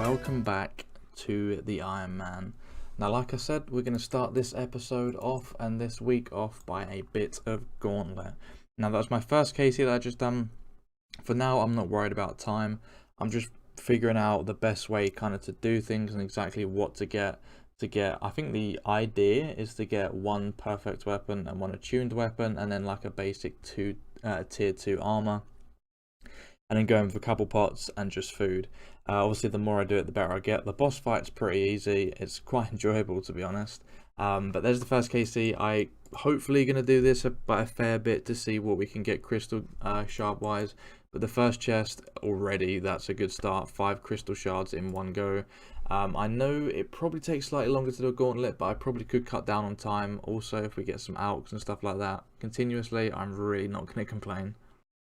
welcome back to the Ironman. Now, like I said, we're going to start this episode off and this week off by a bit of Gauntlet. Now, that was my first KC that I just done. For now, I'm not worried about time. I'm just figuring out the best way kind of to do things and exactly what to get. I think the idea is to get one perfect weapon and one attuned weapon, and then like a basic tier 2 armor, and then going with a couple pots and just food. Obviously, the more I do it, the better I get. The boss fight's pretty easy. It's quite enjoyable, to be honest. But there's the first KC. I hopefully going to do this by a fair bit to see what we can get crystal shard wise. But the first chest already, that's a good start. 5 crystal shards in one go. I know it probably takes slightly longer to do a gauntlet, but I probably could cut down on time. Also, if we get some AUX and stuff like that continuously, I'm really not going to complain.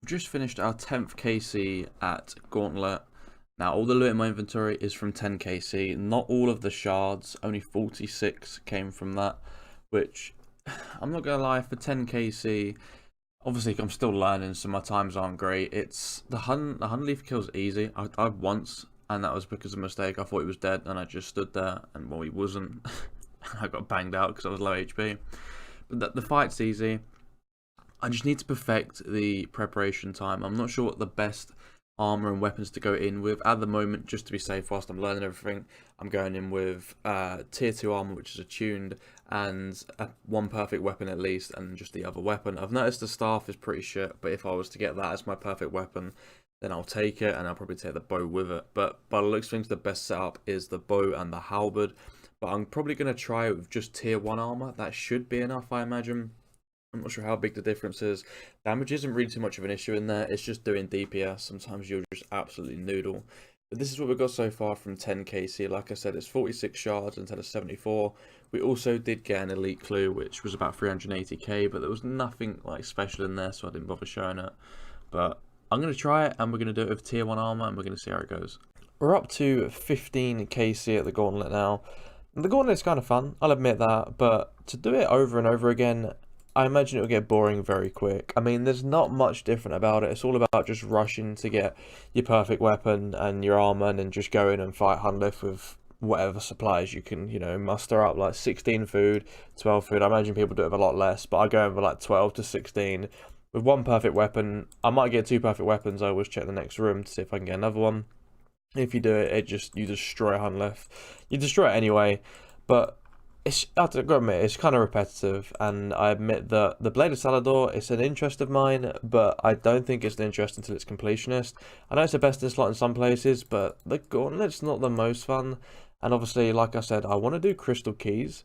We've just finished our 10th KC at Gauntlet. Now, all the loot in my inventory is from 10 KC. Not all of the shards, only 46 came from that, which, I'm not going to lie, for 10 KC, obviously I'm still learning, so my times aren't great. It's the 100 leaf kill's easy. I once, and that was because of a mistake. I thought he was dead, and I just stood there, and well, he wasn't. I got banged out because I was low HP. But the fight's easy. I just need to perfect the preparation time. I'm not sure what the best armor and weapons to go in with at the moment. Just to be safe whilst I'm learning everything, I'm going in with tier 2 armor, which is attuned, and one perfect weapon at least, and just the other weapon. I've noticed the staff is pretty shit, but if I was to get that as my perfect weapon, then I'll take it, and I'll probably take the bow with it. But by the looks of things, the best setup is the bow and the halberd. But I'm probably going to try it with just tier 1 armor. That should be enough, I imagine. I'm not sure how big the difference is. Damage isn't really too much of an issue in there. It's just doing DPS. Sometimes you'll just absolutely noodle. But this is what we've got so far from 10 KC. Like I said, it's 46 shards instead of 74. We also did get an elite clue, which was about 380k, but there was nothing like special in there, so I didn't bother showing it. But I'm going to try it, and we're going to do it with tier 1 armor, and we're going to see how it goes. We're up to 15 KC at the Gauntlet now. The Gauntlet's kind of fun, I'll admit that, but to do it over and over again, I imagine it'll get boring very quick. I mean, there's not much different about it. It's all about just rushing to get your perfect weapon and your armor, and then just go in and fight Hunlith with whatever supplies you can, you know, muster up, like 16 food, 12 food. I imagine people do it with a lot less, but I go in with like 12 to 16 with one perfect weapon. I might get 2 perfect weapons. I always check the next room to see if I can get another one. If you do it, you destroy Hunlith. You destroy it anyway, but I've got to admit, it's kind of repetitive, and I admit that the Blade of Salador is an interest of mine, but I don't think it's an interest until it's completionist. I know it's the best in slot in some places, but the Gauntlet's not the most fun, and obviously, like I said, I want to do crystal keys,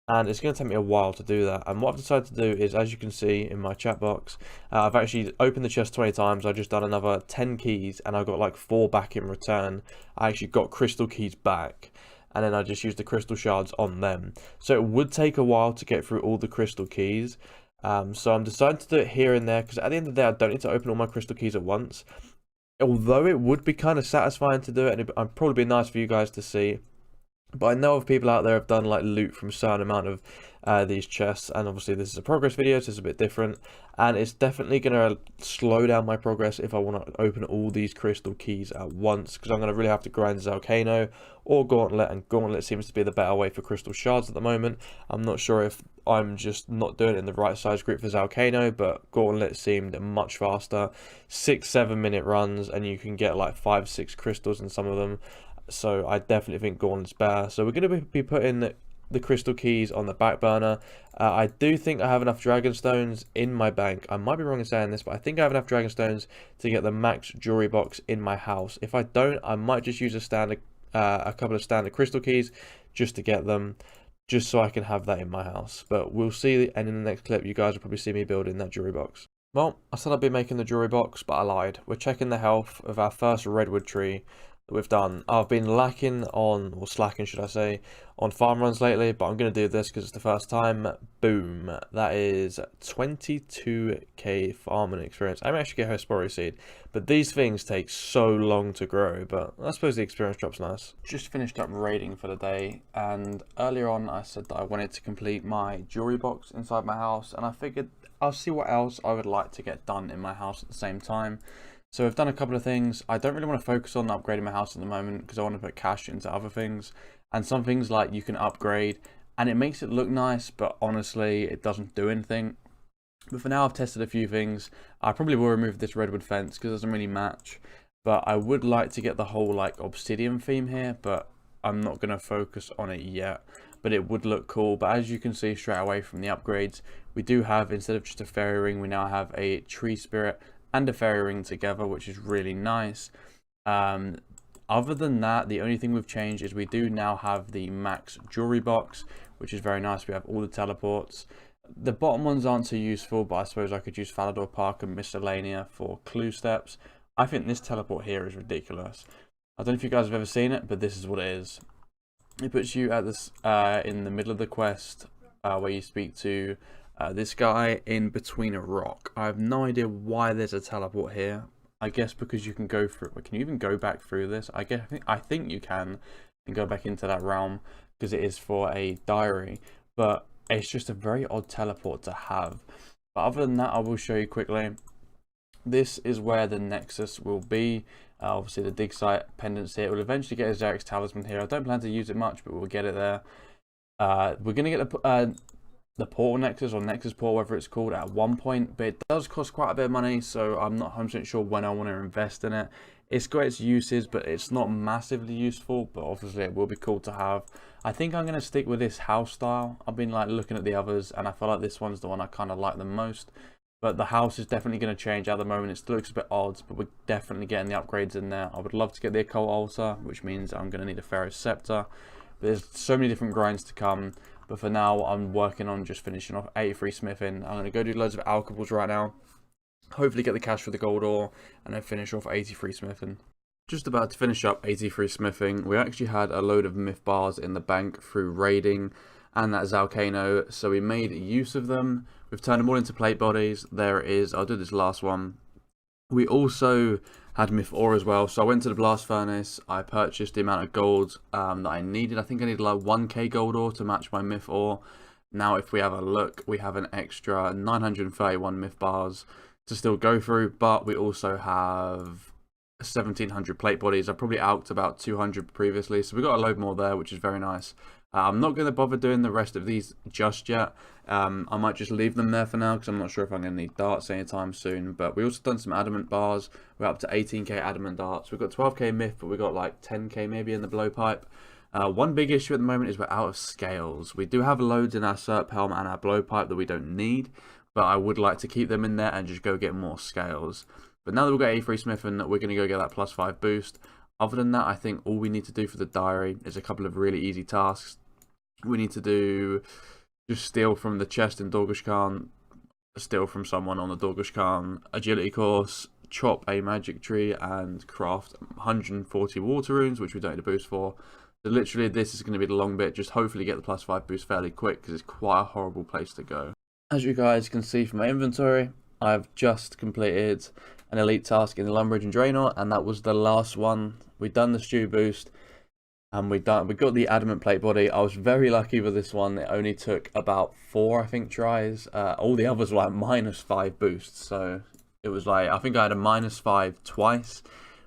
and it's going to take me a while to do that. And what I've decided to do is, as you can see in my chat box, I've actually opened the chest 20 times. I've just done another 10 keys, and I got like 4 back in return. I actually got crystal keys back, and then I just used the crystal shards on them. So it would take a while to get through all the crystal keys. So I'm deciding to do it here and there, because at the end of the day, I don't need to open all my crystal keys at once. Although it would be kind of satisfying to do it, and it'd probably be nice for you guys to see. But I know of people out there have done like loot from a certain amount of these chests, and obviously this is a progress video, so it's a bit different, and it's definitely going to slow down my progress if I want to open all these crystal keys at once, because I'm going to really have to grind Volcano or Gauntlet, and Gauntlet seems to be the better way for crystal shards at the moment. I'm not sure if I'm just not doing it in the right size group for Volcano, but Gauntlet seemed much faster. 6-7 minute runs, and you can get like 5-6 crystals in some of them. So I definitely think Gauntlet's better. So we're going to be putting the crystal keys on the back burner. I do think I have enough dragon stones in my bank. I might be wrong in saying this, but I think I have enough dragon stones to get the max jewelry box in my house. If I don't, I might just use a couple of standard crystal keys just to get them, just so I can have that in my house. But we'll see, and in the next clip, you guys will probably see me building that jewelry box. Well, I said I'd be making the jewelry box, but I lied. We're checking the health of our first redwood tree that we've done. I've been lacking on, or slacking should I say, on farm runs lately, but I'm going to do this because it's the first time. Boom, that is 22k farming experience. I may actually get Herblore seed, but these things take so long to grow, but I suppose the experience drop's nice. Just finished up raiding for the day, and earlier on I said that I wanted to complete my jewelry box inside my house, and I figured I'll see what else I would like to get done in my house at the same time. So we've done a couple of things. I don't really want to focus on upgrading my house at the moment because I want to put cash into other things. And some things like you can upgrade and it makes it look nice, but honestly, it doesn't do anything. But for now, I've tested a few things. I probably will remove this redwood fence because it doesn't really match. But I would like to get the whole like obsidian theme here, but I'm not going to focus on it yet. But it would look cool. But as you can see straight away from the upgrades, we do have, instead of just a fairy ring, we now have a tree spirit and a fairy ring together, which is really nice. Other than that, the only thing we've changed is we do now have the max jewelry box, which is very nice. We have all the teleports. The bottom ones aren't too useful, but I suppose I could use Falador Park and Miscellanea for clue steps. I think this teleport here is ridiculous. I don't know if you guys have ever seen it, but this is what it is. It puts you at this in the middle of the quest where you speak to this guy in between a rock. I have no idea why there's a teleport here. I guess because you can go through. Can you even go back through this? I think you can, and go back into that realm because it is for a diary. But it's just a very odd teleport to have. But other than that, I will show you quickly. This is where the Nexus will be. Obviously, the dig site pendants here. We'll eventually get a Xerix talisman here. I don't plan to use it much, but we'll get it there. We're going to get the portal Nexus or Nexus portal, whatever it's called, at one point, but it does cost quite a bit of money, so I'm not 100% sure when I want to invest in it. It's got its uses, but it's not massively useful, but obviously it will be cool to have. I think I'm going to stick with this house style. I've been like looking at the others, and I feel like this one's the one I kind of like the most. But the house is definitely going to change at the moment. It still looks a bit odd, but we're definitely getting the upgrades in there. I would love to get the occult altar, which means I'm going to need a Pharaoh's scepter. But there's so many different grinds to come. But for now, I'm working on just finishing off 83 smithing. I'm going to go do loads of alchemists right now. Hopefully get the cash for the gold ore, and then finish off 83 smithing. Just about to finish up 83 smithing. We actually had a load of myth bars in the bank through raiding and that Zalcano, so we made use of them. We've turned them all into plate bodies. There it is. I'll do this last one. We also had myth ore as well, so I went to the blast furnace. I purchased the amount of gold that I needed. I think I needed like 1k gold ore to match my myth ore. Now if we have a look, we have an extra 931 myth bars to still go through, but we also have 1700 plate bodies. I probably alked about 200 previously, so we got a load more there, which is very nice. I'm not going to bother doing the rest of these just yet. I might just leave them there for now because I'm not sure if I'm going to need darts anytime soon. But we also done some adamant bars. We're up to 18k adamant darts. We've got 12k myth, but we've got like 10k maybe in the blowpipe. One big issue at the moment is we're out of scales. We do have loads in our Serp helm and our blowpipe that we don't need, but I would like to keep them in there and just go get more scales. But now that we've got 83 smithing, we're going to go get that +5 boost. Other than that, I think all we need to do for the diary is a couple of really easy tasks. We need to do just steal from the chest in Dorgush Khan, steal from someone on the Dorgush Khan agility course, chop a magic tree, and craft 140 water runes, which we don't need a boost for. So literally this is going to be the long bit. Just hopefully get the +5 boost fairly quick because it's quite a horrible place to go. As you guys can see from my inventory, I've just completed an elite task in the Lumbridge and Draenor, and that was the last one. We've done the stew boost. And we got the adamant plate body. I was very lucky with this one. It only took about 4, I think, tries. All the others were like -5 boosts. So it was like, I think I had a -5 twice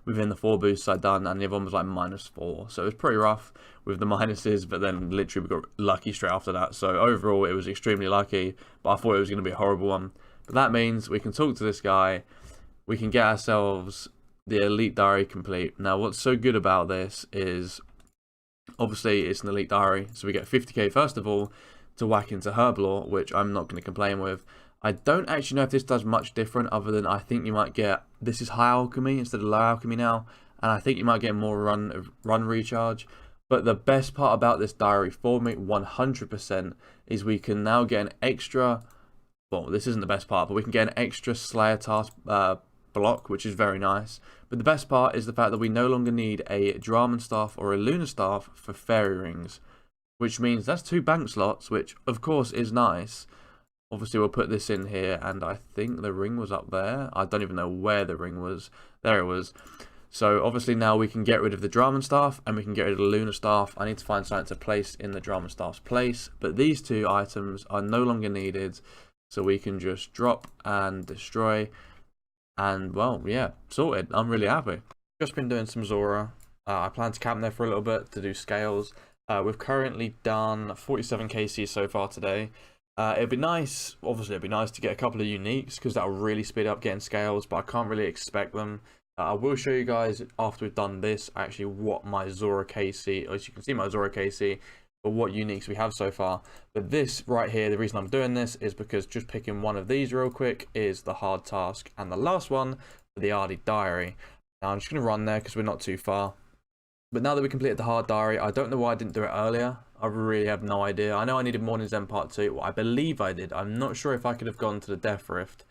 within the 4 boosts I'd done. And the other one was like -4. So it was pretty rough with the minuses. But then literally we got lucky straight after that. So overall, it was extremely lucky. But I thought it was going to be a horrible one. But that means we can talk to this guy. We can get ourselves the elite diary complete. Now, what's so good about this is, obviously, it's an elite diary, so we get 50k first of all to whack into Herblore, which I'm not going to complain with. I don't actually know if this does much different, other than I think you might get, this is high alchemy instead of low alchemy now, and I think you might get more run recharge. But the best part about this diary for me, 100%, is we can now get an extra, well, this isn't the best part, but we can get an extra Slayer task block, which is very nice. But the best part is the fact that we no longer need a Draman staff or a Lunar staff for fairy rings, which means that's 2 bank slots, which of course is nice. Obviously we'll put this in here, and I think the ring was up there. I don't even know where the ring was. There it was. So obviously now we can get rid of the Draman staff and we can get rid of the Lunar staff. I need to find something to place in the Draman staff's place, but these 2 items are no longer needed, so we can just drop and destroy. And well, yeah, sorted. I'm really happy. Just been doing some Zulrah. I plan to camp there for a little bit to do scales. We've currently done 47 kc so far today. It'd be nice, obviously it'd be nice to get a couple of uniques because that'll really speed up getting scales, but I can't really expect them. I will show you guys after we've done this actually what my Zulrah KC, or as you can see my Zulrah KC, but what uniques we have so far. But this right here, the reason I'm doing this is because just picking one of these real quick is the hard task, and the last one for the Ardougne diary. Now I'm just going to run there because we're not too far. But now that we completed the hard diary, I don't know why I didn't do it earlier. I really have no idea. I know I needed Morning's End Part 2. Well, I believe I did. I'm not sure if I could have gone to the Death Rift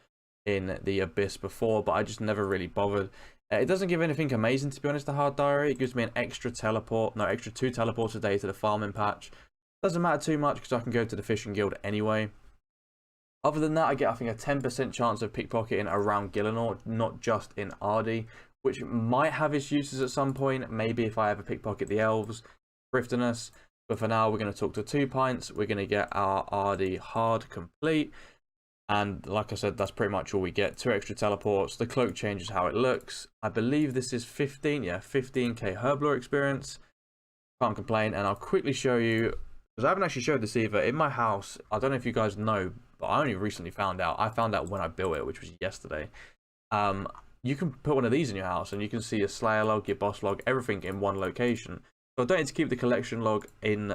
in the Abyss before, but I just never really bothered. It doesn't give anything amazing, to be honest, the hard diary. It gives me an extra 2 teleports a day to the farming patch. Doesn't matter too much because I can go to the fishing guild anyway. Other than that, I get, I think, a 10% chance of pickpocketing around Gillinor, not just in Ardougne, which might have its uses at some point. Maybe if I ever pickpocket the elves, Thriftiness. But for now, we're going to talk to 2 pints. We're going to get our Ardougne hard complete. And like I said, that's pretty much all we get. 2 extra teleports. The cloak changes how it looks. I believe this is 15k Herblore experience. Can't complain. And I'll quickly show you, because I haven't actually showed this either. In my house, I don't know if you guys know, but I only recently found out. I found out when I built it, which was yesterday. You can put one of these in your house and you can see your Slayer log, your boss log, everything in one location. So I don't need to keep the collection log in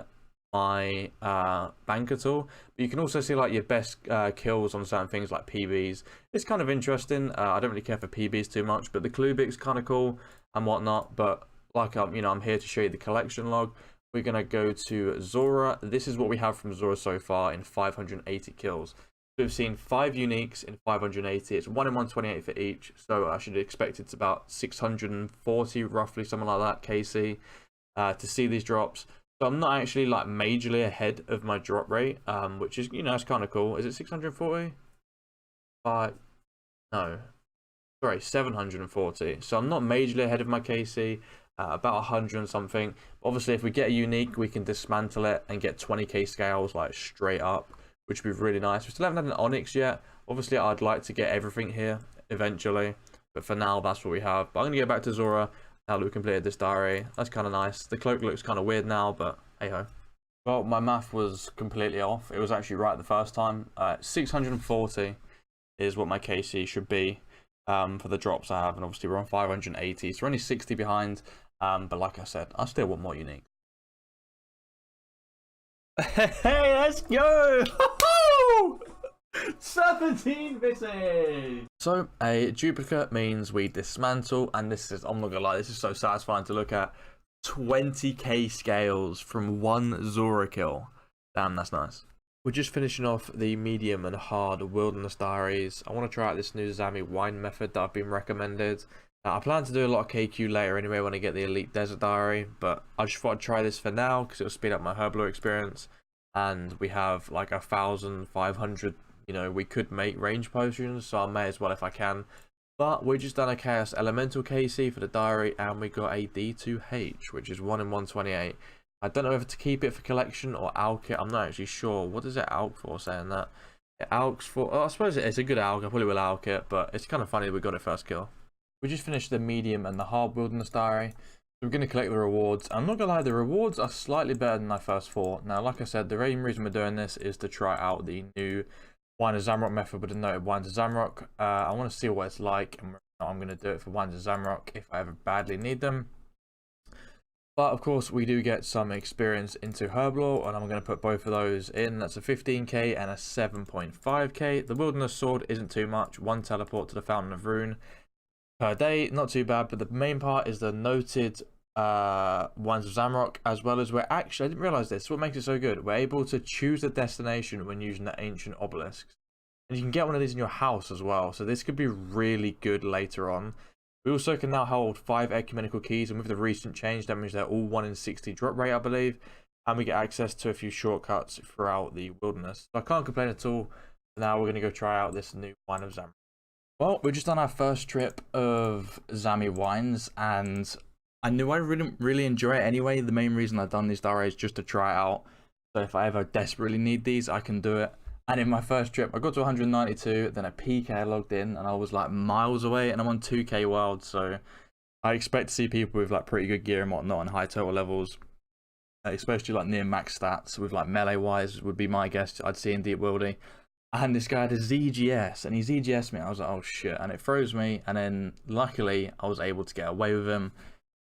my bank at all, but you can also see like your best kills on certain things like PBs. It's kind of interesting. I don't really care for PBs too much, but the Klubik's kind of cool and whatnot. But like I'm here to show you the collection log. We're gonna go to Zulrah. This is what we have from Zulrah so far in 580 kills. We've seen 5 uniques in 580. It's 1 in 128 for each, so I should expect it's about 640 roughly, something like that KC to see these drops. So I'm not actually like majorly ahead of my drop rate, which is, it's kind of cool. Is it 640? No, sorry, 740. So I'm not majorly ahead of my KC, about 100 and something. Obviously, if we get a unique, we can dismantle it and get 20k scales like straight up, which would be really nice. We still haven't had an Onyx yet. Obviously, I'd like to get everything here eventually, but for now, that's what we have. But I'm gonna go back to Zulrah now that we completed this diary. That's kind of nice. The cloak looks kind of weird now, but hey ho. Well, my math was completely off. It was actually right the first time. 640 is what my KC should be for the drops I have, and obviously we're on 580, so we're only 60 behind. But like I said, I still want more unique. Hey, let's go! 17 missing! So a duplicate means we dismantle, and this is, I'm not gonna lie, this is so satisfying to look at. 20k scales from 1 Zulrah kill. Damn, that's nice. We're just finishing off the medium and hard wilderness diaries. I want to try out this new Zami wine method that I've been recommended. I plan to do a lot of KQ later anyway when I get the elite desert diary, but I just thought I'd try this for now because it'll speed up my Herblore experience. And we have like 1,500, we could make range potions, so I may as well if I can. But we just done a Chaos Elemental KC for the diary, and we got a D2H, which is 1 in 128. I don't know whether to keep it for collection or alch it. I'm not actually sure. What does it alch for, saying that? It alchs for, I suppose it's a good alch. I probably will alch it, but it's kind of funny that we got it first kill. We just finished the medium and the hard wilderness diary. So we're going to collect the rewards. I'm not going to lie, the rewards are slightly better than I first thought. Now, like I said, the main reason we're doing this is to try out the new Wine of Zamrock method with the noted Wines of Zamrock. I want to see what it's like, and I'm going to do it for Wines of Zamrock if I ever badly need them. But of course, we do get some experience into Herblore, and I'm going to put both of those in. That's a 15k and a 7.5k. The Wilderness Sword isn't too much. 1 teleport to the Fountain of Rune per day, not too bad. But the main part is the noted Wines of Zamrock, as well as we're actually, I didn't realize this, what makes it so good, we're able to choose a destination when using the ancient obelisks, and you can get one of these in your house as well, so this could be really good later on. We also can now hold 5 ecumenical keys, and with the recent change that means they're all 1 in 60 drop rate, I believe, and we get access to a few shortcuts throughout the wilderness, so I can't complain at all. Now we're going to go try out this new Wine of Zamrock. Well, we've just done our first trip of Zami wines, and I knew I wouldn't really enjoy it anyway. The main reason I've done these diaries is just to try it out. So if I ever desperately need these, I can do it. And in my first trip, I got to 192, then a PK logged in, and I was like miles away, and I'm on 2k wild, so I expect to see people with like pretty good gear and whatnot and high total levels, especially like near max stats with like melee wise would be my guess I'd see in Deep Wildy. And this guy had a ZGS, and he ZGS'd me. I was like, oh shit, and it froze me. And then luckily I was able to get away with him,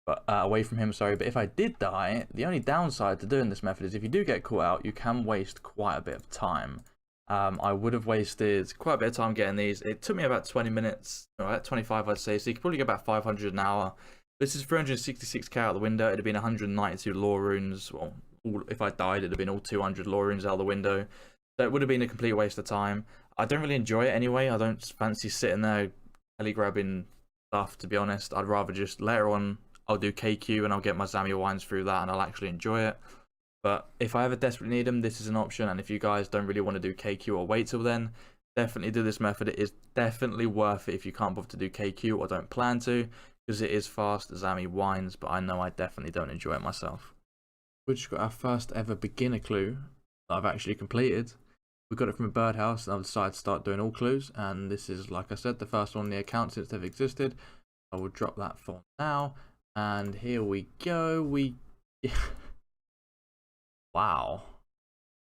but away from him, sorry. But if I did die, the only downside to doing this method is if you do get caught out, you can waste quite a bit of time. I would have wasted quite a bit of time getting these. It took me about 20 minutes, right? 25 I'd say, so you could probably get about 500 an hour. This is 366k out the window. It'd have been 192 lore runes. Well, if I died, it'd have been all 200 lore runes out the window. So it would have been a complete waste of time. I don't really enjoy it anyway. I don't fancy sitting there heli grabbing stuff, to be honest. I'd rather just later on, I'll do KQ and I'll get my Zamia wines through that and I'll actually enjoy it. But if I ever desperately need them, this is an option. And if you guys don't really want to do KQ or wait till then, definitely do this method. It is definitely worth it if you can't bother to do KQ or don't plan to, because it is fast as Zami wines, but I know I definitely don't enjoy it myself. We just got our first ever beginner clue that I've actually completed. We got it from a birdhouse, and I've decided to start doing all clues, and this is, like I said, the first one on the account since they've existed. I will drop that for now, and here we go. Wow,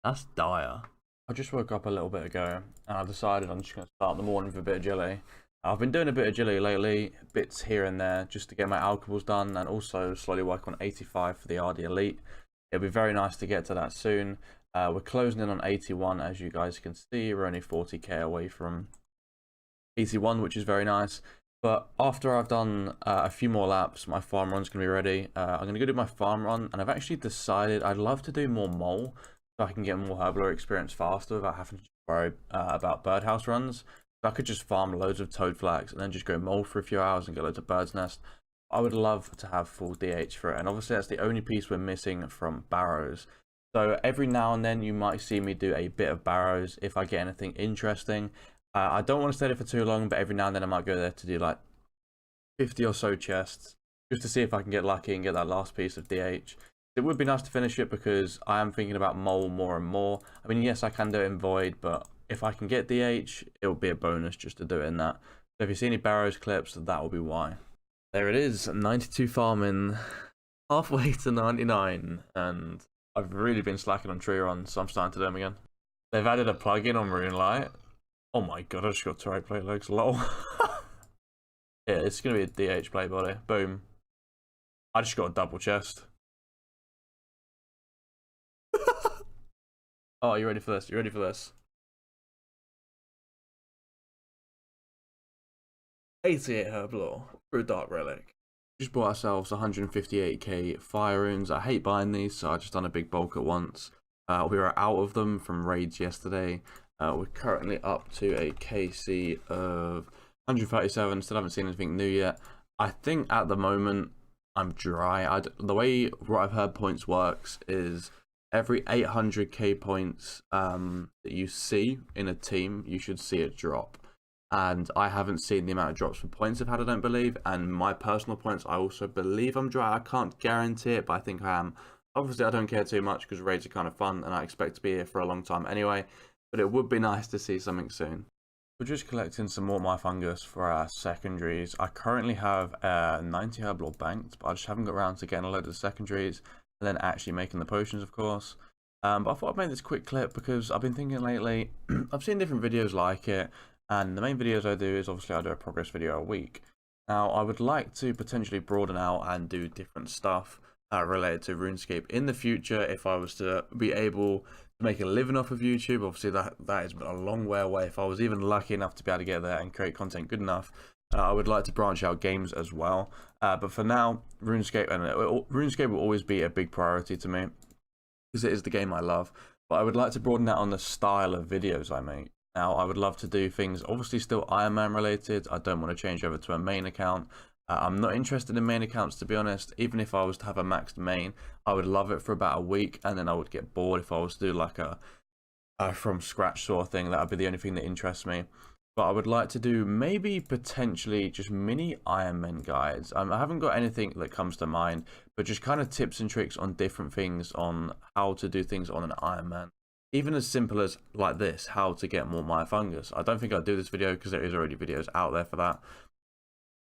that's dire. I just woke up a little bit ago, and I decided I'm just going to start the morning with a bit of jelly. I've been doing a bit of jelly lately, bits here and there, just to get my alcohols done, and also slowly work on 85 for the RD Elite. It'll be very nice to get to that soon. We're closing in on 81, as you guys can see. We're only 40k away from 81, which is very nice. But after I've done a few more laps, my farm run's going to be ready. I'm going to go do my farm run, and I've actually decided I'd love to do more mole, so I can get more Herblore experience faster without having to worry about birdhouse runs. So I could just farm loads of toad flax and then just go mole for a few hours and get loads of bird's nest. I would love to have full DH for it, and obviously that's the only piece we're missing from barrows. So every now and then you might see me do a bit of barrows if I get anything interesting. I don't want to stay there for too long, but every now and then I might go there to do like 50 or so chests, just to see if I can get lucky and get that last piece of DH. It would be nice to finish it because I am thinking about mole more and more. I mean, yes, I can do it in void, but if I can get DH, it will be a bonus just to do it in that. So if you see any barrows clips, that will be why. There it is, 92 farming, halfway to 99, and I've really been slacking on tree runs, so I'm starting to do them again. They've added a plugin on Moonlight. Oh my god, I just got 2 play legs, lol. Yeah, it's going to be a DH play body. Boom. I just got a double chest. Oh, you ready for this? You ready for this? 88 Herblore for a Dark Relic. Just bought ourselves 158k fire runes. I hate buying these, so I just done a big bulk at once. We were out of them from raids yesterday. We're currently up to a KC of 137. Still haven't seen anything new yet. I think at the moment I'm dry. The way what I've heard points works is every 800k points that you see in a team, you should see it drop. And I haven't seen the amount of drops for points I've had, I don't believe. And my personal points, I also believe I'm dry. I can't guarantee it, but I think I am. Obviously, I don't care too much because raids are kind of fun, and I expect to be here for a long time anyway. But it would be nice to see something soon. We're just collecting some more my fungus for our secondaries. I currently have 90 Herblore banked, but I just haven't got around to getting a load of secondaries and then actually making the potions, of course. But I thought I'd make this quick clip because I've been thinking lately, I've seen different videos like it. And the main videos I do is obviously I do a progress video a week. Now I would like to potentially broaden out and do different stuff related to RuneScape in the future if I was to be able to make a living off of YouTube. Obviously that is a long way away. If I was even lucky enough to be able to get there and create content good enough, I would like to branch out games as well. But for now, RuneScape will always be a big priority to me because it is the game I love. But I would like to broaden out on the style of videos I make. Now, I would love to do things, obviously still Ironman related. I don't want to change over to a main account. I'm not interested in main accounts, to be honest. Even if I was to have a maxed main, I would love it for about a week, and then I would get bored if I was to do like a from scratch sort of thing. That would be the only thing that interests me. But I would like to do maybe potentially just mini Ironman guides. I haven't got anything that comes to mind, but just kind of tips and tricks on different things on how to do things on an Ironman. even as simple as like this, how to get more Maya fungus. I don't think I'd do this video because there is already videos out there for that.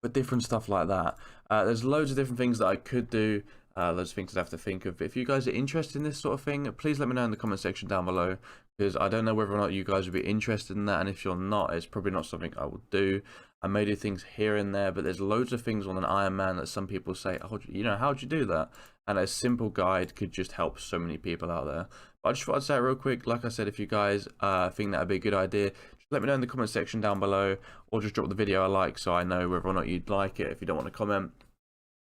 But different stuff like that. There's loads of different things that I could do. Loads of things I have to think of. But if you guys are interested in this sort of thing, please let me know in the comment section down below, because I don't know whether or not you guys would be interested in that. And if you're not, it's probably not something I will do. I may do things here and there, but there's loads of things on an Ironman that some people say, oh, you know, how'd you do that? And a simple guide could just help so many people out there. But I just thought I'd say it real quick. Like I said, if you guys think that would be a good idea, just let me know in the comment section down below, or just drop the video a like so I know whether or not you'd like it if you don't want to comment.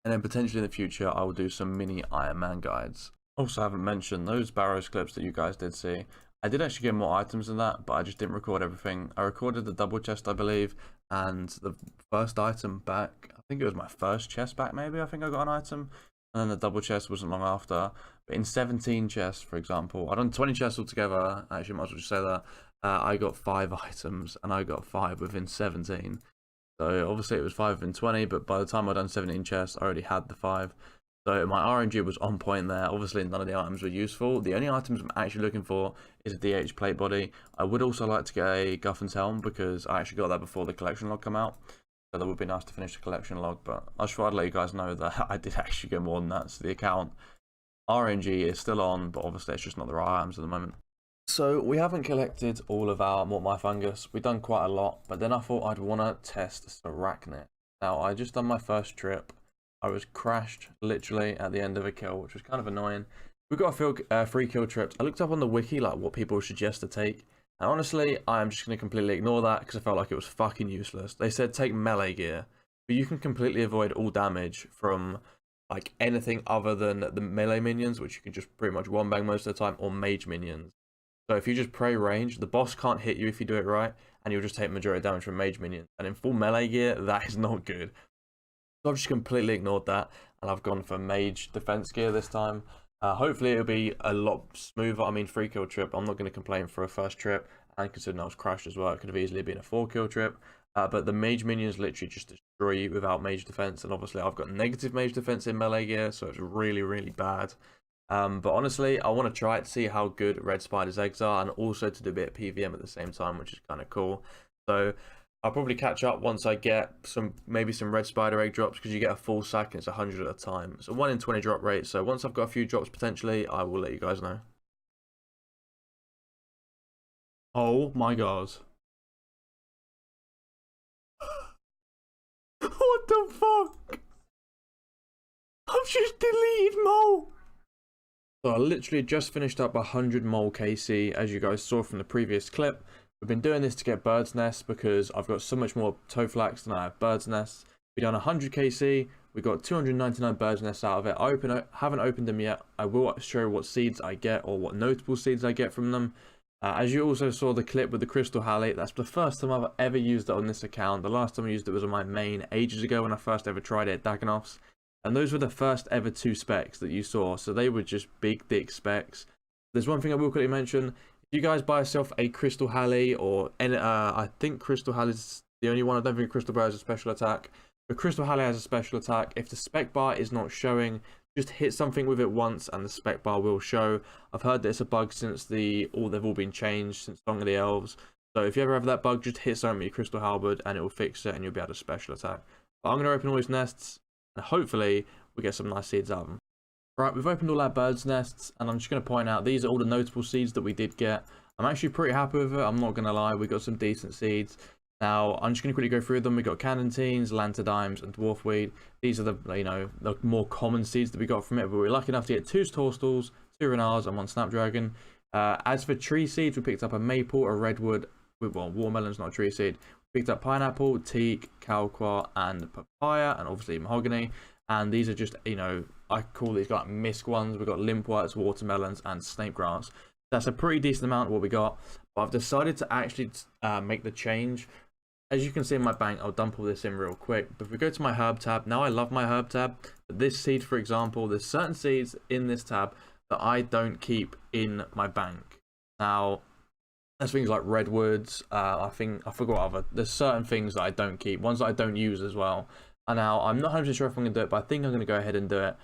And then potentially in the future, I will do some mini Ironman guides. Also, I haven't mentioned those barrows clips that you guys did see. I did actually get more items than that, but I just didn't record everything. I recorded the double chest, I believe, and the first item back. I think it was my first chest back, maybe. I think I got an item. And then the double chest wasn't long after. But in 17 chests, for example, I've done 20 chests altogether. Actually, might as well just say that. I got 5 items, and I got 5 within 17. So obviously it was 5 within 20, but by the time I'd done 17 chests, I already had the 5. So my RNG was on point there. Obviously none of the items were useful. The only items I'm actually looking for is a DH plate body. I would also like to get a Guffin's helm, because I actually got that before the collection log come out. So that would be nice to finish the collection log, but I just thought I'd let you guys know that I did actually get more than that. So the account RNG is still on, but obviously it's just not the right items at the moment. So we haven't collected all of our Maya fungus. We've done quite a lot, but then I thought I'd want to test Arachnid. Now I just done my first trip. I was crashed literally at the end of a kill, which was kind of annoying. We got a free kill trips. I looked up on the wiki like what people suggest to take, and honestly I am just going to completely ignore that because I felt like it was fucking useless. They said take melee gear, but you can completely avoid all damage from like anything other than the melee minions, which you can just pretty much one bang most of the time, or mage minions. So if you just pray range, the boss can't hit you if you do it right, and you'll just take majority damage from mage minions. And in full melee gear, that is not good. So I've just completely ignored that, and I've gone for mage defense gear this time. Hopefully it'll be a lot smoother. I mean, 3 kill trip, I'm not going to complain for a first trip, and considering I was crashed as well, it could have easily been a 4 kill trip. But the mage minions literally just destroy you without mage defense, and obviously I've got negative mage defense in melee gear, so it's really, really bad. But honestly, I want to try it to see how good Red Spider's eggs are, and also to do a bit of PVM at the same time, which is kind of cool. So I'll probably catch up once I get maybe some Red Spider egg drops, because you get a full sack and it's 100 at a time. It's a 1 in 20 drop rate, so once I've got a few drops potentially, I will let you guys know. Oh my god. What the fuck? I've just deleted maul. So I literally just finished up 100 maul KC, as you guys saw from the previous clip. We've been doing this to get bird's nests because I've got so much more toe flax than I have bird's nests. We've done 100 KC, we got 299 bird's nests out of it. I haven't opened them yet. I will show what seeds I get, or what notable seeds I get from them. As you also saw the clip with the crystal halite, that's the first time I've ever used it on this account. The last time I used it was on my main ages ago when I first ever tried it at Dagannoth's. And those were the first ever 2 specs that you saw, so they were just big thick specs. There's one thing I will quickly mention. If you guys buy yourself a crystal halite, or I think crystal halite is the only one, I don't think crystal bar has a special attack, but crystal halite has a special attack. If the spec bar is not showing, just hit something with it once and the spec bar will show. I've heard that it's a bug since they've all been changed since Song of the Elves. So if you ever have that bug, just hit something with your crystal halberd and it will fix it, and you'll be able to special attack. But I'm going to open all these nests, and hopefully we get some nice seeds out of them. Right, we've opened all our bird's nests, and I'm just going to point out these are all the notable seeds that we did get. I'm actually pretty happy with it, I'm not going to lie. We got some decent seeds. Now I'm just going to quickly go through them. We got Cannantines, Lanterdimes, and Dwarfweed. These are the the more common seeds that we got from it, but we were lucky enough to get 2 Torstals, 2 Renars, and 1 Snapdragon. As for tree seeds, we picked up a maple, a redwood. Well, watermelon's not a tree seed. We picked up pineapple, teak, calquat, and papaya, and obviously mahogany. And these are just, I call these like misc ones. We've got limpworts, watermelons, and snake grass. That's a pretty decent amount of what we got. But I've decided to actually make the change. As you can see in my bank, I'll dump all this in real quick. But if we go to my herb tab, now I love my herb tab. But this seed, for example, there's certain seeds in this tab that I don't keep in my bank. Now, there's things like redwoods. I forgot other. There's certain things that I don't keep. Ones that I don't use as well. And now I'm not 100% sure if I'm going to do it, but I think I'm going to go ahead and do it.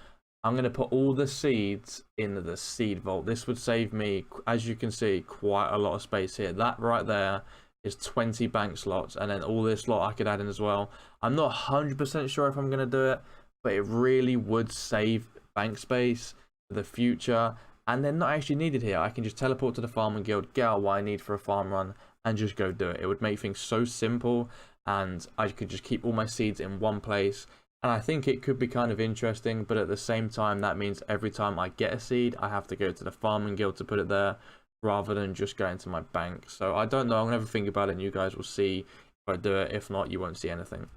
I'm going to put all the seeds in the seed vault. This would save me, as you can see, quite a lot of space here. That right there is 20 bank slots, and then all this lot I could add in as well. I'm not 100% sure if I'm going to do it, but it really would save bank space for the future, and they're not actually needed here. I can just teleport to the farming guild, get out what I need for a farm run, and just go do it. It would make things so simple, and I could just keep all my seeds in one place. And I think it could be kind of interesting, but at the same time, that means every time I get a seed, I have to go to the farming guild to put it there, rather than just going to my bank. So I don't know, I'm going to have a think about it, and you guys will see if I do it. If not, you won't see anything.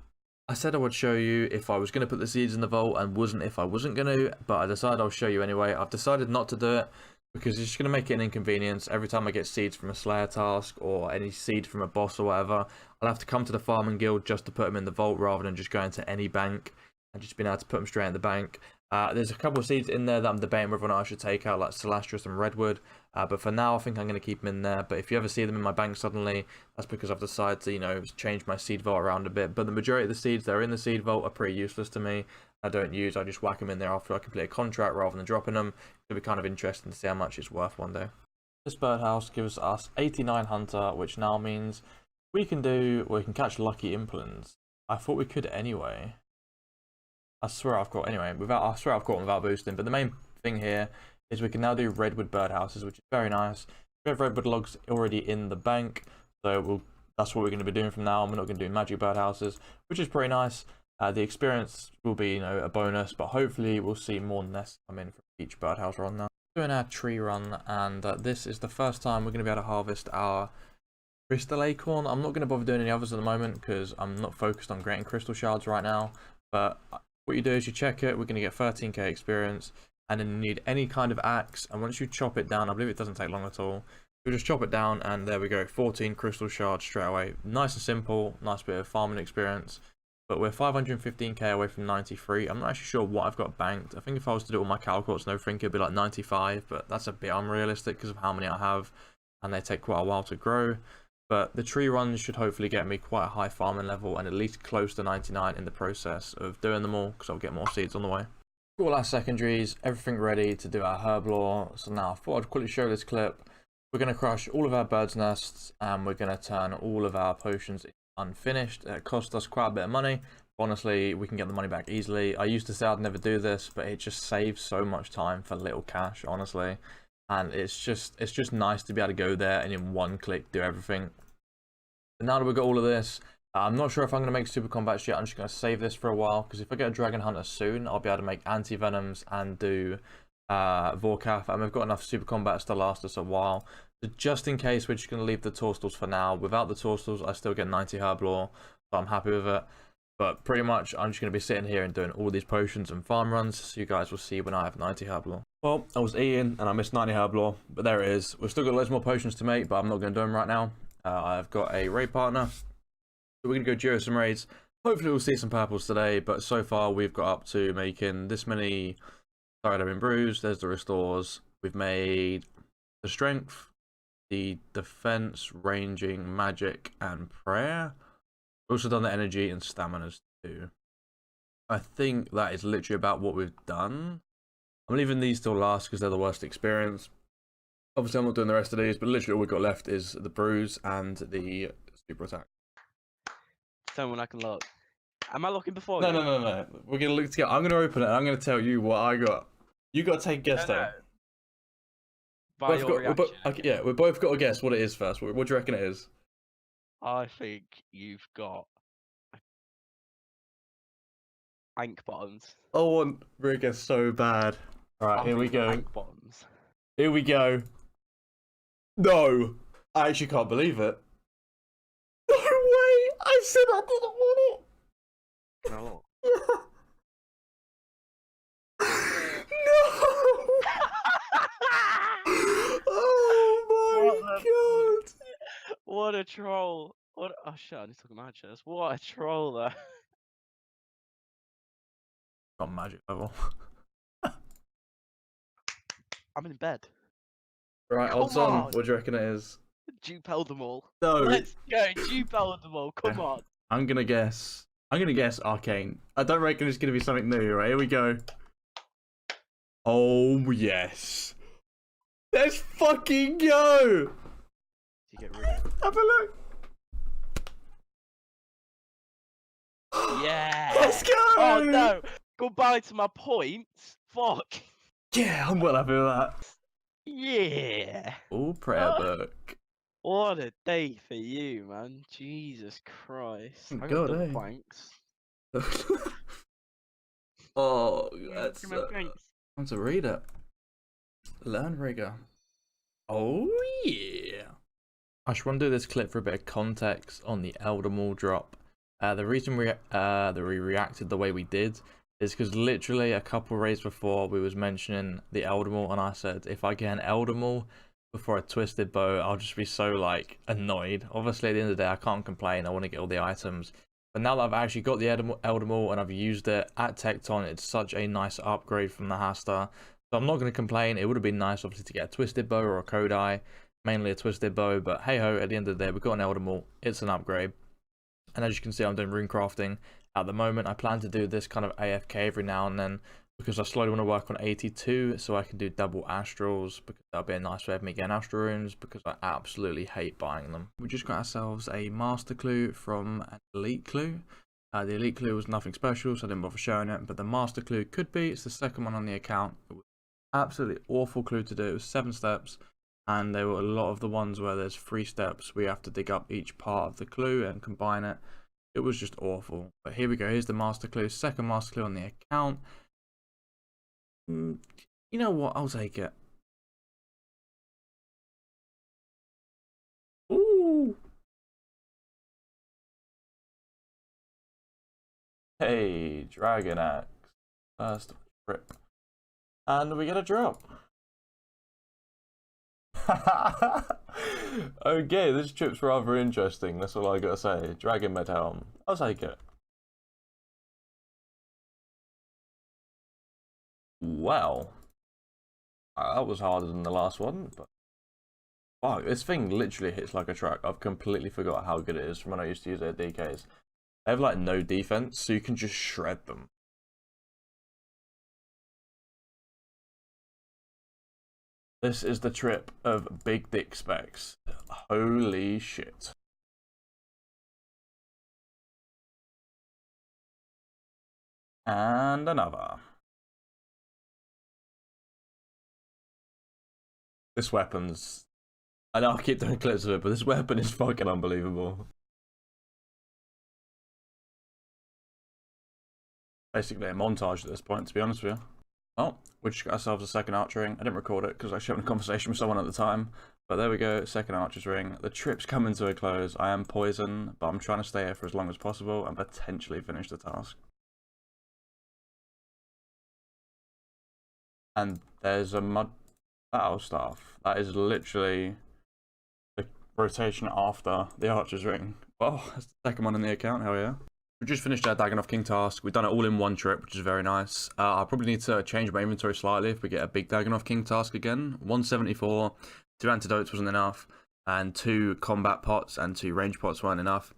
I said I would show you if I was going to put the seeds in the vault, and wasn't if I wasn't going to, but I decided I'll show you anyway. I've decided not to do it, because it's just going to make it an inconvenience. Every time I get seeds from a Slayer task, or any seed from a boss or whatever, I'll have to come to the farming guild just to put them in the vault, rather than just going to any bank and just being able to put them straight in the bank. There's a couple of seeds in there that I'm debating whether or not I should take out, like Celastris and Redwood. But for now, I think I'm going to keep them in there. But if you ever see them in my bank suddenly, that's because I've decided to, you know, change my seed vault around a bit. But the majority of the seeds that are in the seed vault are pretty useless to me. I don't use, I just whack them in there after I complete a contract rather than dropping them. It'll be kind of interesting to see how much it's worth one day. This birdhouse gives us 89 hunter, which now means we can catch lucky implants. I thought we could anyway. I swear I've caught anyway. I swear I've caught them without boosting. But the main thing here is we can now do redwood birdhouses, which is very nice. We have redwood logs already in the bank, so that's what we're going to be doing from now on. We're not going to do magic birdhouses, which is pretty nice. The experience will be, you know, a bonus, but hopefully we'll see more nests come in from each birdhouse run now. Doing our tree run, and this is the first time we're going to be able to harvest our crystal acorn. I'm not going to bother doing any others at the moment because I'm not focused on getting crystal shards right now, but what you do is you check it. We're going to get 13k experience, and then you need any kind of axe, and once you chop it down, I believe it doesn't take long at all, you just chop it down, and there we go, 14 crystal shards straight away. Nice and simple, nice bit of farming experience. But we're 515k away from 93. I'm not actually sure what I've got banked. I think if I was to do all my calculations and everything, it'd be like 95, but that's a bit unrealistic because of how many I have, and they take quite a while to grow. But the tree runs should hopefully get me quite a high farming level, and at least close to 99 in the process of doing them all, because I'll get more seeds on the way. Got all our secondaries, everything ready to do our Herblore. So now I thought I'd quickly show this clip. We're going to crush all of our birds' nests, and we're going to turn all of our potions unfinished. It cost us quite a bit of money. Honestly, we can get the money back easily. I used to say I'd never do this, but it just saves so much time for little cash, honestly. And it's just nice to be able to go there and in one click do everything. And now that we've got all of this, I'm not sure if I'm going to make super combats yet. I'm just going to save this for a while, because if I get a dragon hunter soon, I'll be able to make anti-venoms and do Vorkath, and we've got enough super combats to last us a while. So just in case, we're just going to leave the Torstals for now. Without the Torstals, I still get 90 Herblore, so I'm happy with it. But pretty much, I'm just going to be sitting here and doing all these potions and farm runs, so you guys will see when I have 90 Herblore. Well, I was eating and I missed 90 Herblore, but there it is. We've still got loads more potions to make, but I'm not going to do them right now. I've got a raid partner, so we're going to go duo some raids. Hopefully we'll see some purples today, but so far we've got up to making this many. Sorry, I've been bruised. There's the restores. We've made the strength, the defense, ranging, magic, and prayer. We've also done the energy and stamina too. I think that is literally about what we've done. I'm leaving these till last because they're the worst experience. Obviously, I'm not doing the rest of these, but literally all we've got left is the bruise and the super attack. Tell me when I can look. Am I looking before No, you? no. We're going to look together. I'm going to open it and I'm going to tell you what I got. You got to take a guess though. By your reaction. Yeah, we've both got to guess what it is first. What do you reckon it is? I think you've got Ank bottoms. Oh, and Rick is so bad. Alright, here we go. Ank bottoms. Here we go. No! I actually can't believe it. No way! I said I didn't want it! No. Oh my god! What a troll! Oh shit! I need to look at my chest. What a troll there! Got magic level. I'm in bed. Right, odds on. What do you reckon it is? Dupel them all. No. Let's go. Dupel them all. Come on. I'm gonna guess arcane. I don't reckon it's gonna be something new. Right, here we go. Oh, yes. Let's fucking go. You get rid of it. Have a look. Yeah. Let's go. Oh no. Goodbye to my points. Fuck. Yeah, I'm well happy with that. Yeah. Oh, prayer book. What a day for you, man. Jesus Christ. I got God, double eh? thanks. Oh, Yeah, that's give me thanks. I want to read it. Learn rigor. Oh yeah. I just want to do this clip for a bit of context on the Elder Maul drop. The reason that we reacted the way we did is because literally a couple raids before we was mentioning the Elder Maul, and I said if I get an Elder Maul before a twisted bow, I'll just be so like annoyed. Obviously, at the end of the day, I can't complain. I want to get all the items. But now that I've actually got the Elder Maul and I've used it at Tecton, it's such a nice upgrade from the Hasta. So I'm not going to complain. It would have been nice, obviously, to get a twisted bow or a Kodai, mainly a twisted bow. But hey ho, at the end of the day, we've got an Elder Maul. It's an upgrade. And as you can see, I'm doing Runecrafting at the moment. I plan to do this kind of AFK every now and then because I slowly want to work on 82 so I can do double astrals, because that'll be a nice way of me getting astral runes, because I absolutely hate buying them. We just got ourselves a master clue from an elite clue. The elite clue was nothing special, so I didn't bother showing it, but the master clue could be. It's the second one on the account. It was an absolutely awful clue to do. It was 7 steps, and there were a lot of the ones where there's 3 steps. We have to dig up each part of the clue and combine it. It was just awful. But here we go. Here's the master clue. Second master clue on the account. You know what? I'll take it. Ooh. Hey, Dragon Axe. First trip. And we get a drop. Okay, this trip's rather interesting. That's all I gotta say. Dragon Med Helm. I'll take it. Well, that was harder than the last one, but wow, this thing literally hits like a truck. I've completely forgot how good it is from when I used to use it at DKs. They have like no defense, so you can just shred them. This is the trip of big dick specs. Holy shit. And another. This weapon's... I know I keep doing clips of it, but this weapon is fucking unbelievable. Basically a montage at this point, to be honest with you. Oh, we just got ourselves a second archer ring. I didn't record it because I was having a conversation with someone at the time. But there we go, second archer's ring. The trip's coming to a close. I am poison, but I'm trying to stay here for as long as possible and potentially finish the task. And there's a mud battle staff. That is literally the rotation after the archer's ring. Oh, that's the second one in the account, hell yeah. We just finished our Dagannoth King task. We've done it all in one trip, which is very nice. I'll probably need to change my inventory slightly if we get a big Dagannoth King task again. 174, 2 antidotes wasn't enough, and 2 combat pots and 2 range pots weren't enough.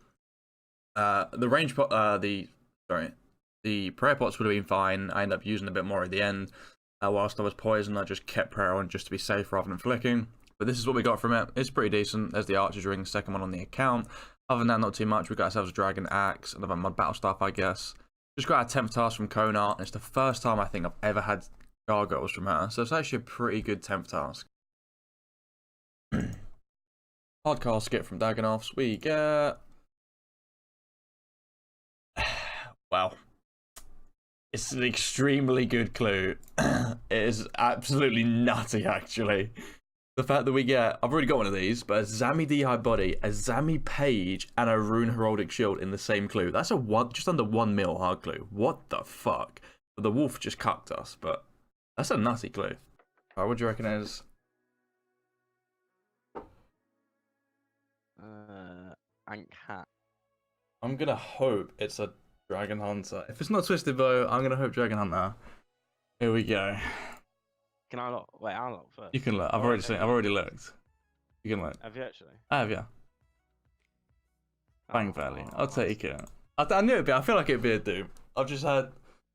The range pot, the prayer pots would have been fine. I ended up using a bit more at the end. Whilst I was poisoned, I just kept prayer on just to be safe rather than flicking. But this is what we got from it. It's pretty decent. There's the archer's ring, second one on the account. Other than that, not too much. We got ourselves a dragon axe, another mud battle staff, I guess. Just got our 10th task from Kona, and it's the first time I think I've ever had gargoyles from her. So it's actually a pretty good 10th task. Hardcore skip from Dagannoths. We get... Wow. It's an extremely good clue. It is absolutely nutty, actually. The fact that we get, I've already got one of these, but a Zami D-High Body, a Zami Page, and a Rune Heraldic Shield in the same clue. That's a just under 1 mil hard clue. What the fuck? But the wolf just cucked us, but that's a nutty clue. Alright, what do you reckon it is? Ank hat. I'm gonna hope it's a Dragon Hunter. If it's not Twisted Bow, I'm gonna hope Dragon Hunter. Here we go. Can I look? Wait, I'll look first. You can look. I've already seen. I've already looked. You can look. Have you actually? I have, yeah. Bang value. I'll take it. I knew it'd be. I feel like it'd be a dupe. I've just had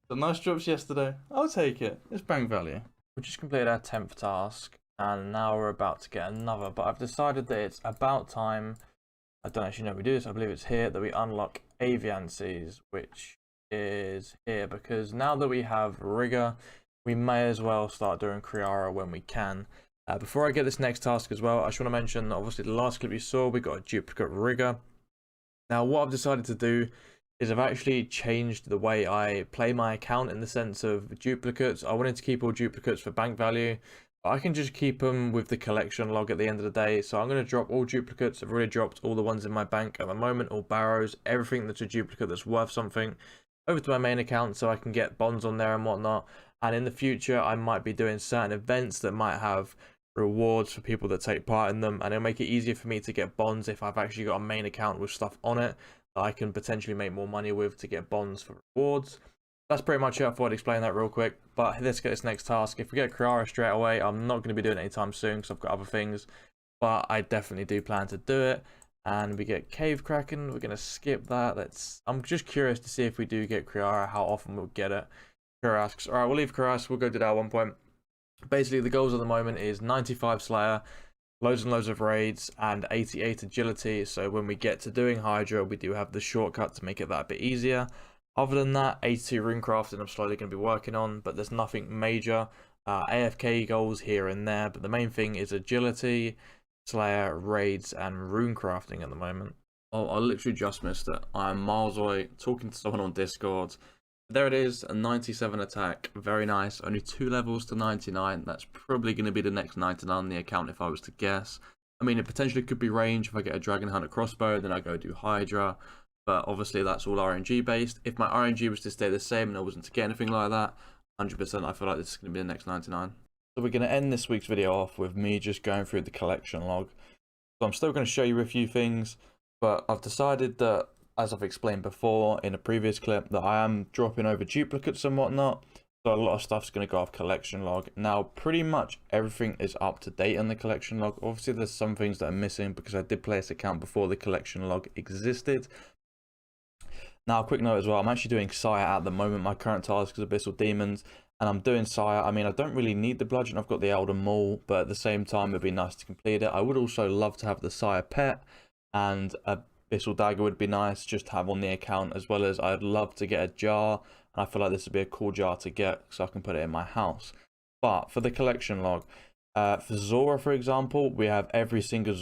some nice drops yesterday. I'll take it. It's bang value. We just completed our 10th task, and now we're about to get another, but I've decided that it's about time, I don't actually know if we do this, I believe it's here, that we unlock Aviances, which is here, because now that we have Rigger, we may as well start doing Kriara when we can. Before I get this next task as well, I just want to mention that obviously the last clip you saw, we got a duplicate Rigger. Now what I've decided to do is I've actually changed the way I play my account in the sense of duplicates. I wanted to keep all duplicates for bank value, but I can just keep them with the collection log at the end of the day. So I'm going to drop all duplicates. I've already dropped all the ones in my bank at the moment, all barrows, everything that's a duplicate that's worth something, over to my main account so I can get bonds on there and whatnot. And in the future, I might be doing certain events that might have rewards for people that take part in them, and it'll make it easier for me to get bonds if I've actually got a main account with stuff on it that I can potentially make more money with to get bonds for rewards. That's pretty much it. I thought I'd explain that real quick, but let's get this next task. If we get Kriara straight away, I'm not going to be doing it anytime soon because I've got other things, but I definitely do plan to do it. And we get Cave Kraken. We're going to skip that. I'm just curious to see if we do get Kriara, how often we'll get it. Kriara asks, alright, we'll leave Kriara, we'll go do that at one point. Basically, the goals at the moment is 95 Slayer, loads and loads of raids, and 88 agility. So when we get to doing Hydra, we do have the shortcut to make it that a bit easier. Other than that, 82 Runecrafting I'm slowly going to be working on, but there's nothing major. AFK goals here and there, but the main thing is agility, Slayer, raids, and Runecrafting at the moment. Oh, I literally just missed it. I'm miles away talking to someone on Discord. There it is, a 97 attack. Very nice. Only 2 levels to 99. That's probably going to be the next 99 on the account if I was to guess. I mean, it potentially could be range. If I get a Dragon Hunter crossbow, then I go do Hydra. But obviously, that's all RNG based. If my RNG was to stay the same and I wasn't to get anything like that, 100% I feel like this is going to be the next 99. So we're going to end this week's video off with me just going through the collection log. So I'm still going to show you a few things, but I've decided that, as I've explained before in a previous clip, that I am dropping over duplicates and whatnot. So a lot of stuff's going to go off collection log. Now, pretty much everything is up to date on the collection log. Obviously, there's some things that are missing because I did play this account before the collection log existed. Now, a quick note as well, I'm actually doing Sire at the moment. My current task is Abyssal Demons, and I'm doing Sire. I mean, I don't really need the Bludgeon. I've got the Elder Maul, but at the same time, it'd be nice to complete it. I would also love to have the Sire pet, and Abyssal Dagger would be nice just to have on the account, as well as I'd love to get a jar, and I feel like this would be a cool jar to get so I can put it in my house. But for the collection log, for Zulrah, for example, we have every single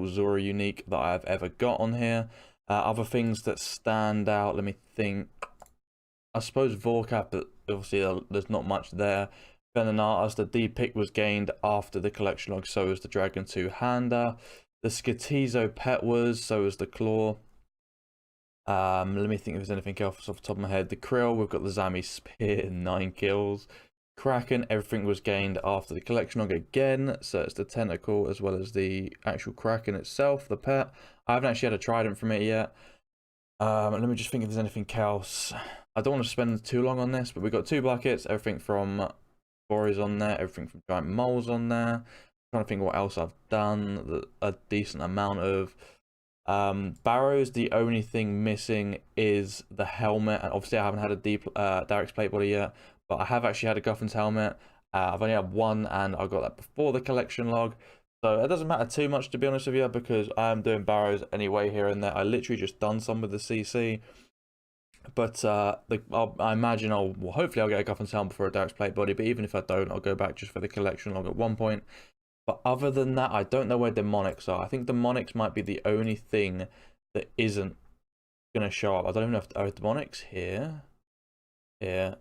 Zulrah unique that I've ever got on here. Other things that stand out, let me think. I suppose Vorkath, but obviously there's not much there. Dagannoth, the D-pick was gained after the collection log, so was the Dragon 2 Hander. The Skatizo pet was, so was the Claw. Let me think if there's anything else off the top of my head. The Krill, we've got the Zami Spear, 9 kills. Kraken, everything was gained after the collection log again, so it's the Tentacle as well as the actual Kraken itself, the pet. I haven't actually had a trident from it yet. Let me just think if there's anything else. I don't want to spend too long on this, but we've got 2 buckets, everything from Boris on there, everything from Giant Moles on there. I'm trying to think what else I've done, a decent amount of. Barrows, the only thing missing is the helmet, and obviously I haven't had a Derek's plate body yet, but I have actually had a Guffin's helmet. I've only had one, and I got that before the collection log, so it doesn't matter too much, to be honest with you, because I am doing barrows anyway here and there. I literally just done some with the CC, but I imagine hopefully I'll get a Guffin's helmet before a Derek's plate body, but even if I don't, I'll go back just for the collection log at one point. But other than that, I don't know where demonics are. I think demonics might be the only thing that isn't going to show up. I don't even know if demonics here. Yeah.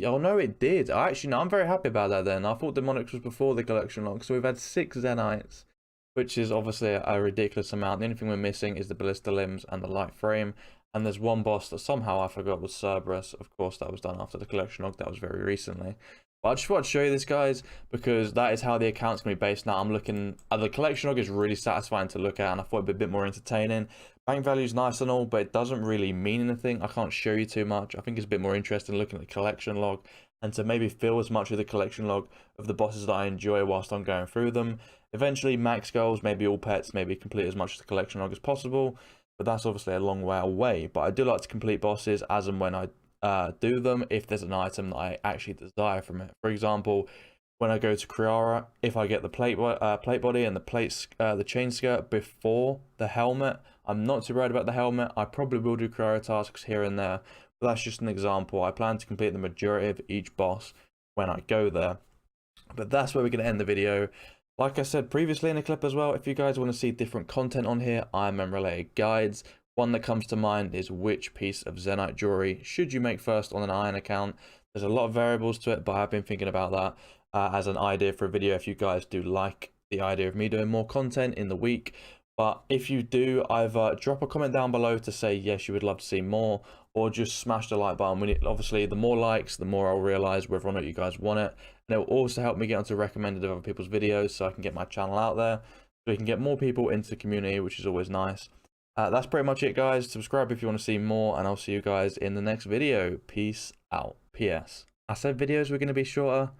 Oh, no, it did. Actually, no, I'm very happy about that then. I thought demonics was before the collection log. So we've had 6 Zenites, which is obviously a ridiculous amount. The only thing we're missing is the ballista limbs and the light frame. And there's one boss that somehow I forgot was Cerberus. Of course, that was done after the collection log. That was very recently. But I just want to show you this, guys, because that is how the account's going to be based now. I'm looking at the collection log. Is really satisfying to look at, and I thought it'd be a bit more entertaining. Bank value's nice and all, but it doesn't really mean anything. I can't show you too much. I think it's a bit more interesting looking at the collection log and to maybe feel as much of the collection log of the bosses that I enjoy whilst I'm going through them. Eventually, max goals, maybe all pets, maybe complete as much of the collection log as possible, but that's obviously a long way away. But I do like to complete bosses as and when I do them if there's an item that I actually desire from it. For example, when I go to Kriara, if I get the plate body and the chain skirt before the helmet, I'm not too worried about the helmet. I probably will do Kriara tasks here and there, but that's just an example. I plan to complete the majority of each boss when I go there. But that's where we're going to end the video. Like I said previously in the clip as well, if you guys want to see different content on here, Ironman related guides, one that comes to mind is which piece of Zenite jewelry should you make first on an Iron account. There's a lot of variables to it, but I've been thinking about that as an idea for a video if you guys do like the idea of me doing more content in the week. But if you do, either drop a comment down below to say yes, you would love to see more, or just smash the like button. Obviously, the more likes, the more I'll realize whether or not you guys want it. And it will also help me get onto recommended of other people's videos so I can get my channel out there, so we can get more people into the community, which is always nice. That's pretty much it, guys. Subscribe if you want to see more, and I'll see you guys in the next video. Peace out. P.S. I said videos were going to be shorter,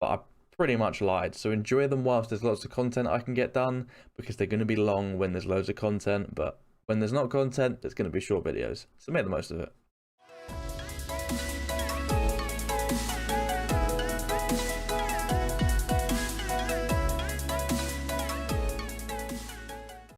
but I pretty much lied. So enjoy them whilst there's lots of content I can get done, because they're going to be long when there's loads of content, but when there's not content, there's going to be short videos. So make the most of it.